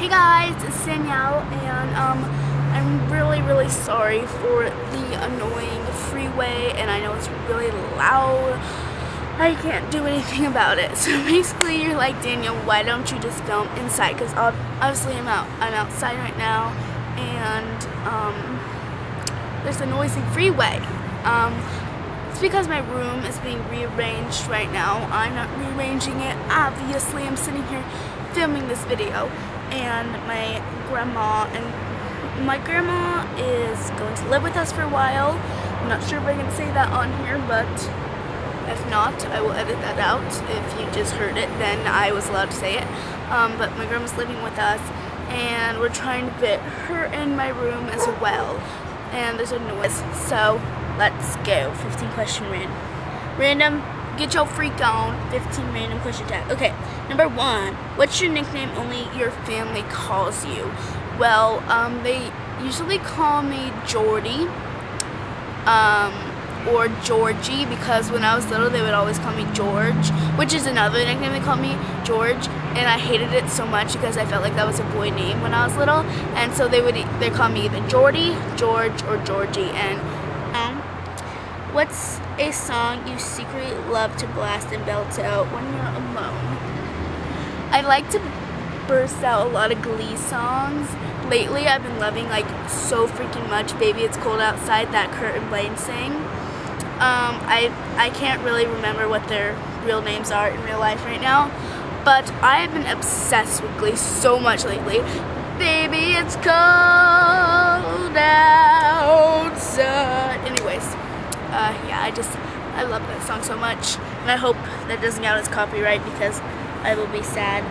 Hey guys, it's Danielle, and I'm really sorry for the annoying freeway, and I know it's really loud. I can't do anything about it. So basically, you're like, Danielle, why don't you just film inside? Because obviously I'm outside right now, and there's a noisy freeway. It's because my room is being rearranged right now. I'm not rearranging it. Obviously, I'm sitting here filming this video, and my grandma is going to live with us for a while. I'm not sure if I can say that on here, but if not, I will edit that out. If you just heard it, then I was allowed to say it. But my grandma's living with us, and we're trying to fit her in my room as well. And there's a noise, so let's go. 15 question random. Get your freak on. 15 random question tag. Okay, number 1. What's your nickname only your family calls you? Well, they usually call me Jordy, or Georgie, because when I was little they would always call me George, which is another nickname they called me, George, and I hated it so much because I felt like that was a boy name when I was little, and so they call me either Jordy, George, or Georgie. And what's a song you secretly love to blast and belt out when you're alone? I like to burst out a lot of Glee songs. Lately I've been loving, like, so freaking much Baby It's Cold Outside that Kurt and Blaine sing. I can't really remember what their real names are in real life right now, but I have been obsessed with Glee so much lately. Baby, it's cold outside. Anyways, yeah, I love that song so much, and I hope that doesn't count as copyright because I will be sad.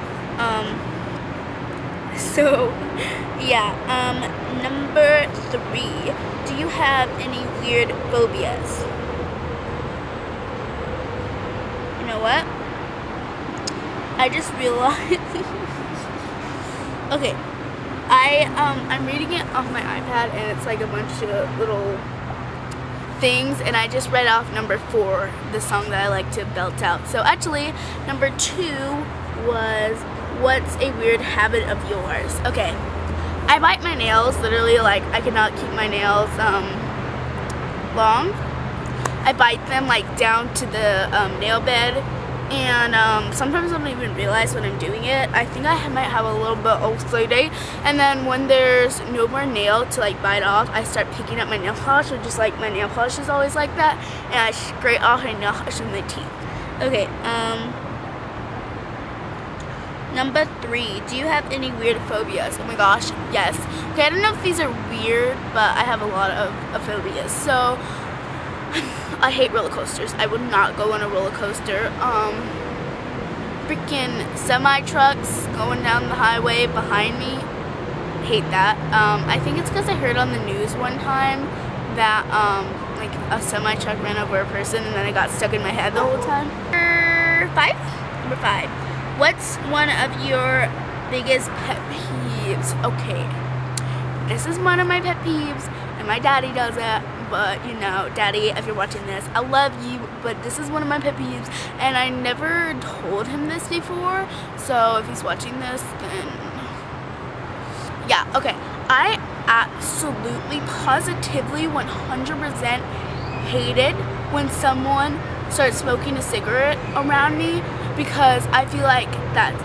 So, yeah, number 3, do you have any weird phobias? You know what? I just realized, okay, I'm reading it off my iPad, and it's like a bunch of little things, and I just read off number 4, the song that I like to belt out. So actually, number 2 was, what's a weird habit of yours? Okay, I bite my nails, literally, like, I cannot keep my nails long. I bite them, like, down to the nail bed, and sometimes I don't even realize when I'm doing it. I think I might have a little bit of OCD, and then when there's no more nail to, like, bite off, I start picking up my nail polish, or just, like, my nail polish is always like that, and I scrape off my nail polish with my teeth. Okay, number 3, do you have any weird phobias? Oh my gosh, yes. Okay, I don't know if these are weird, but I have a lot of phobias. So, I hate roller coasters. I would not go on a roller coaster. Freaking semi-trucks going down the highway behind me, hate that. I think it's because I heard on the news one time that, like, a semi-truck ran over a person, and then it got stuck in my head the whole time. Number 5. What's one of your biggest pet peeves? Okay, this is one of my pet peeves, and my daddy does it, but, you know, Daddy, if you're watching this, I love you, but this is one of my pet peeves, and I never told him this before, so if he's watching this, then, yeah, okay. I absolutely, positively, 100% hated when someone started smoking a cigarette around me, because I feel like that's,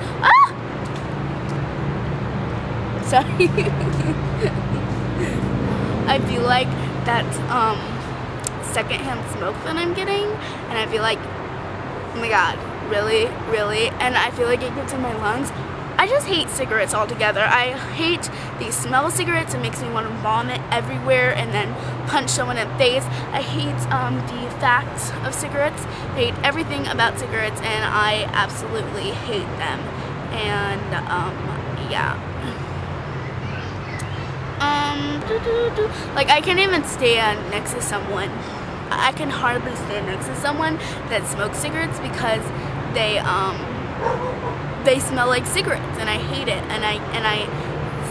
sorry. I feel like that's secondhand smoke that I'm getting, and I feel like, oh my god, really, and I feel like it gets in my lungs. I just hate cigarettes altogether. I hate the smell of cigarettes. It makes me want to vomit everywhere and then punch someone in the face. I hate the facts of cigarettes. I hate everything about cigarettes, and I absolutely hate them. And yeah. Like, I can't even stand next to someone. I can hardly stand next to someone that smokes cigarettes because they smell like cigarettes, and I hate it. And I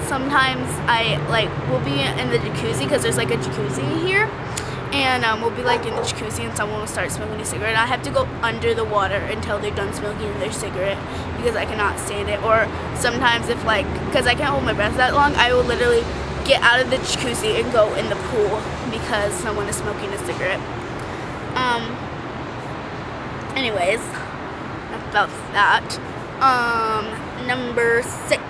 sometimes I, like, will be in the jacuzzi, because there's, like, a jacuzzi here, and we'll be like in the jacuzzi and someone will start smoking a cigarette. I have to go under the water until they're done smoking their cigarette because I cannot stand it. Or sometimes if like, because I can't hold my breath that long, I will literally get out of the jacuzzi and go in the pool because someone is smoking a cigarette. Anyways, about that. Number 6.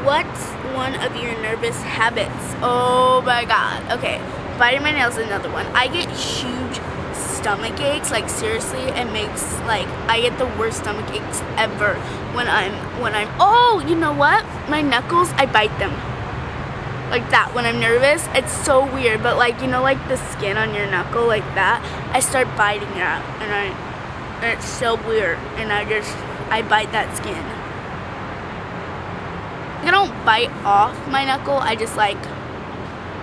What's one of your nervous habits? Oh my god. Okay, biting my nails is another one. I get huge stomach aches, like seriously, it makes, like, I get the worst stomach aches ever when I'm, oh, you know what? My knuckles, I bite them. Like that, when I'm nervous. It's so weird, but like, you know, like the skin on your knuckle, like that, I start biting that, and it's so weird, and I bite that skin. I don't bite off my knuckle, I just like,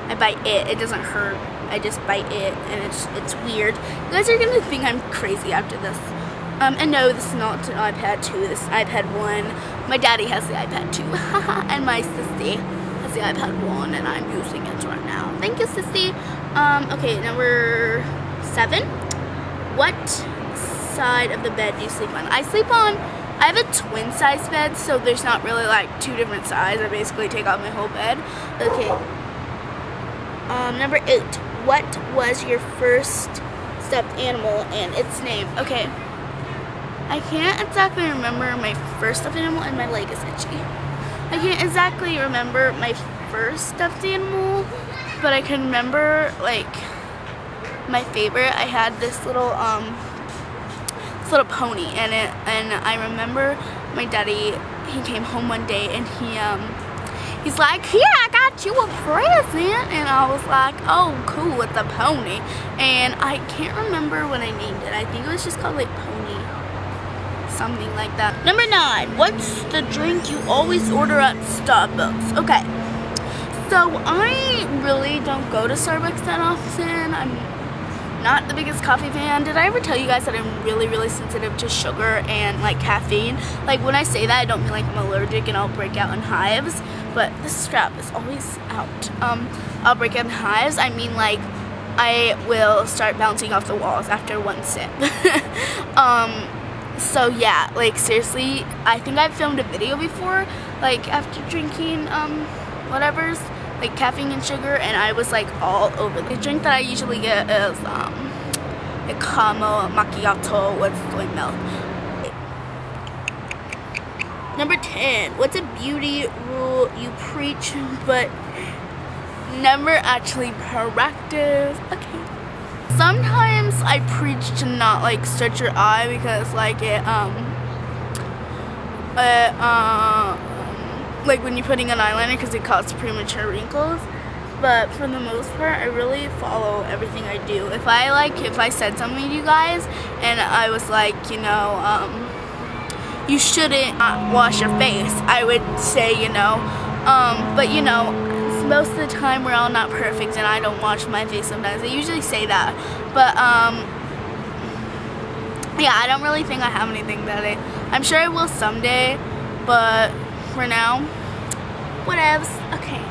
I bite it. It doesn't hurt, I just bite it, and it's weird. You guys are gonna think I'm crazy after this. And no, this is not an iPad 2, this is iPad 1. My daddy has the iPad 2, and my sissy has the iPad 1, and I'm using it right now. Thank you, sissy. Okay, number 7. What side of the bed do you sleep on? I have a twin size bed, so there's not really like 2 different sides. I basically take off my whole bed. Okay. Number 8. What was your first stuffed animal and its name? Okay. I can't exactly remember my first stuffed animal, and my leg is itchy. I can't exactly remember my first stuffed animal, but I can remember like my favorite. I had this little pony, and I remember my daddy, he came home one day and he's like, here, I got you a present, and I was like, oh cool, it's a pony. And I can't remember what I named it. I think it was just called like Pony, something like that. Number 9, what's the drink you always order at Starbucks? Okay, so I really don't go to Starbucks that often. I'm not the biggest coffee fan. Did I ever tell you guys that I'm really sensitive to sugar and like caffeine? Like when I say that, I don't mean like I'm allergic and I'll break out in hives, but this strap is always out. I'll break out in hives. I mean like I will start bouncing off the walls after one sip. So yeah, like seriously, I think I've filmed a video before, like after drinking whatever's like caffeine and sugar, and I was like all over. The drink that I usually get is Accommo macchiato with soy milk. Number 10, what's a beauty rule you preach but never actually practice? Okay. Sometimes I preach to not like stretch your eye because like like when you're putting an eyeliner, because it causes premature wrinkles. But for the most part, I really follow everything I do. If I said something to you guys and I was like, you know, you shouldn't wash your face, I would say, you know, but you know, most of the time we're all not perfect and I don't wash my face sometimes. I usually say that, but yeah, I don't really think I have anything that I'm sure I will someday, but for now, whatevs. Okay,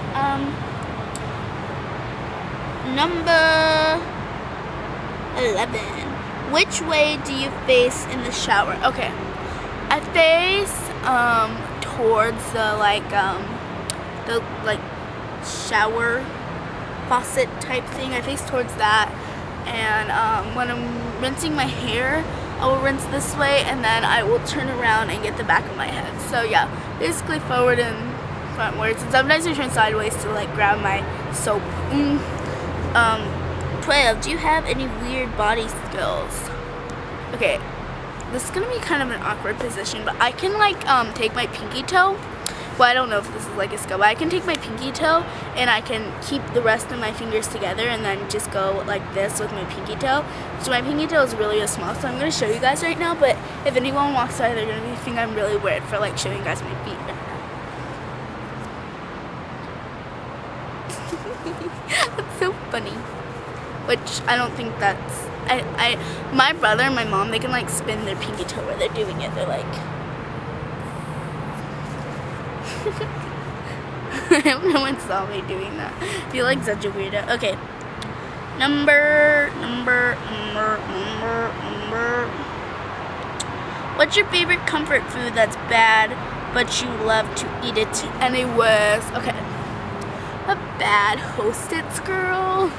number 11. Which way do you face in the shower? Okay, I face towards the like shower faucet type thing. I face towards that, and when I'm rinsing my hair, I will rinse this way, and then I will turn around and get the back of my head. So yeah, basically forward and frontwards, and sometimes I turn sideways to like grab my soap. 12, do you have any weird body skills? Okay, this is gonna be kind of an awkward position, but I can like take my pinky toe. Well, I don't know if this is like a skill, but I can take my pinky toe and I can keep the rest of my fingers together and then just go like this with my pinky toe. So my pinky toe is really small, so I'm going to show you guys right now, but if anyone walks by, they're going to think I'm really weird for like showing you guys my feet. That's so funny. Which I don't think that's, my brother and my mom, they can like spin their pinky toe where they're doing it. They're like, I hope no one saw me doing that. I feel like such a weirdo. Okay. Number. What's your favorite comfort food that's bad, but you love to eat it anyways? Okay. A bad Hostess girl.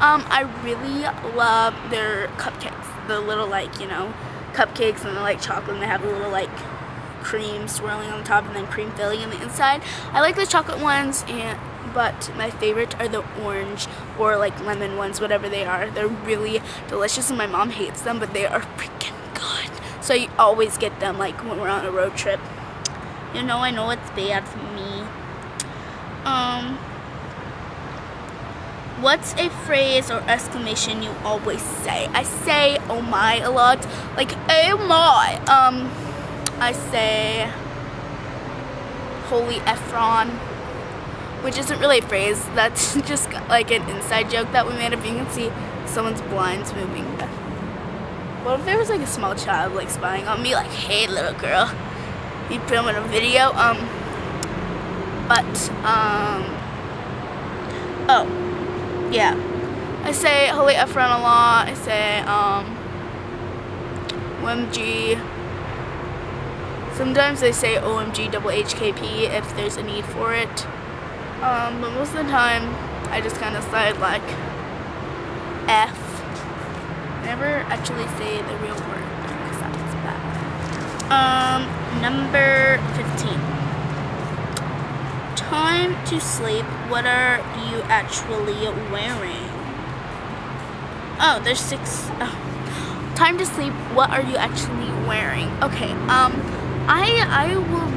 I really love their cupcakes. The little, like, you know, cupcakes, and they're like chocolate, and they have a little like cream swirling on the top and then cream filling in the inside. I like the chocolate ones, but my favorite are the orange or like lemon ones, whatever they are. They're really delicious, and my mom hates them, but they are freaking good. So I always get them like when we're on a road trip. You know, I know it's bad for me. What's a phrase or exclamation you always say? I say "oh my" a lot. Like, oh my. I say "holy Efron," which isn't really a phrase. That's just like an inside joke that we made up. You can see someone's blinds moving. What if there was like a small child like spying on me? Like, hey little girl, you filming a video? Oh, yeah. I say "holy Efron" a lot. I say OMG. Sometimes they say OMG double HKP if there's a need for it. But most of the time, I just kind of slide like F. Never actually say the real word because that's bad. Number 15. Time to sleep. What are you actually wearing? Oh, there's 6. Oh. Time to sleep. What are you actually wearing? Okay. I will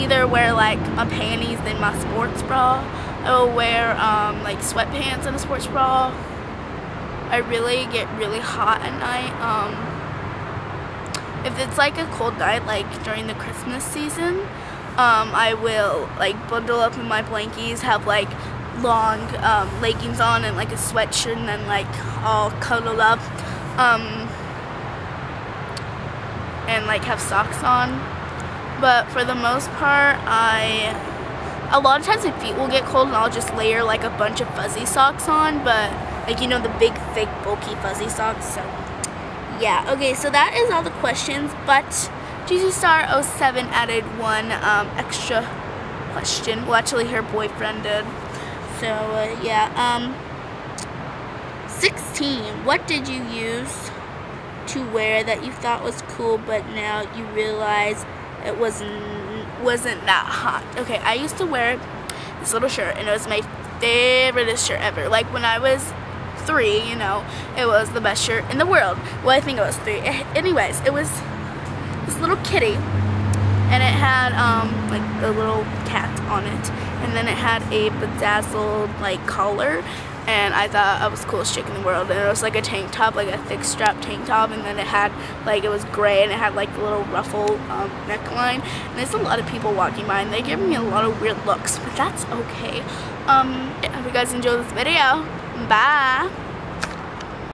either wear like my panties and my sports bra. I will wear like sweatpants and a sports bra. I really get really hot at night. If it's like a cold night, like during the Christmas season, I will like bundle up in my blankies, have like long leggings on and like a sweatshirt, and then like all cuddled up, and like have socks on. But for the most part, a lot of times my feet will get cold and I'll just layer like a bunch of fuzzy socks on, but like, you know, the big thick bulky fuzzy socks. So yeah, okay, so that is all the questions, but GZStar07 added one extra question. Well, actually her boyfriend did. So yeah, 16. What did you use to wear that you thought was cool, but now you realize it wasn't that hot? Okay, I used to wear this little shirt, and it was my favorite shirt ever. Like when I was 3, you know, it was the best shirt in the world. Well, I think it was 3. Anyways, it was this little kitty, and it had like the little cat on it, and then it had a bedazzled like collar, and I thought I was the coolest chick in the world. And it was like a tank top, like a thick strap tank top, and then it had like, it was gray, and it had like the little ruffle neckline. And there's a lot of people walking by, and they give me a lot of weird looks, but that's okay. I hope you guys enjoyed this video. Bye.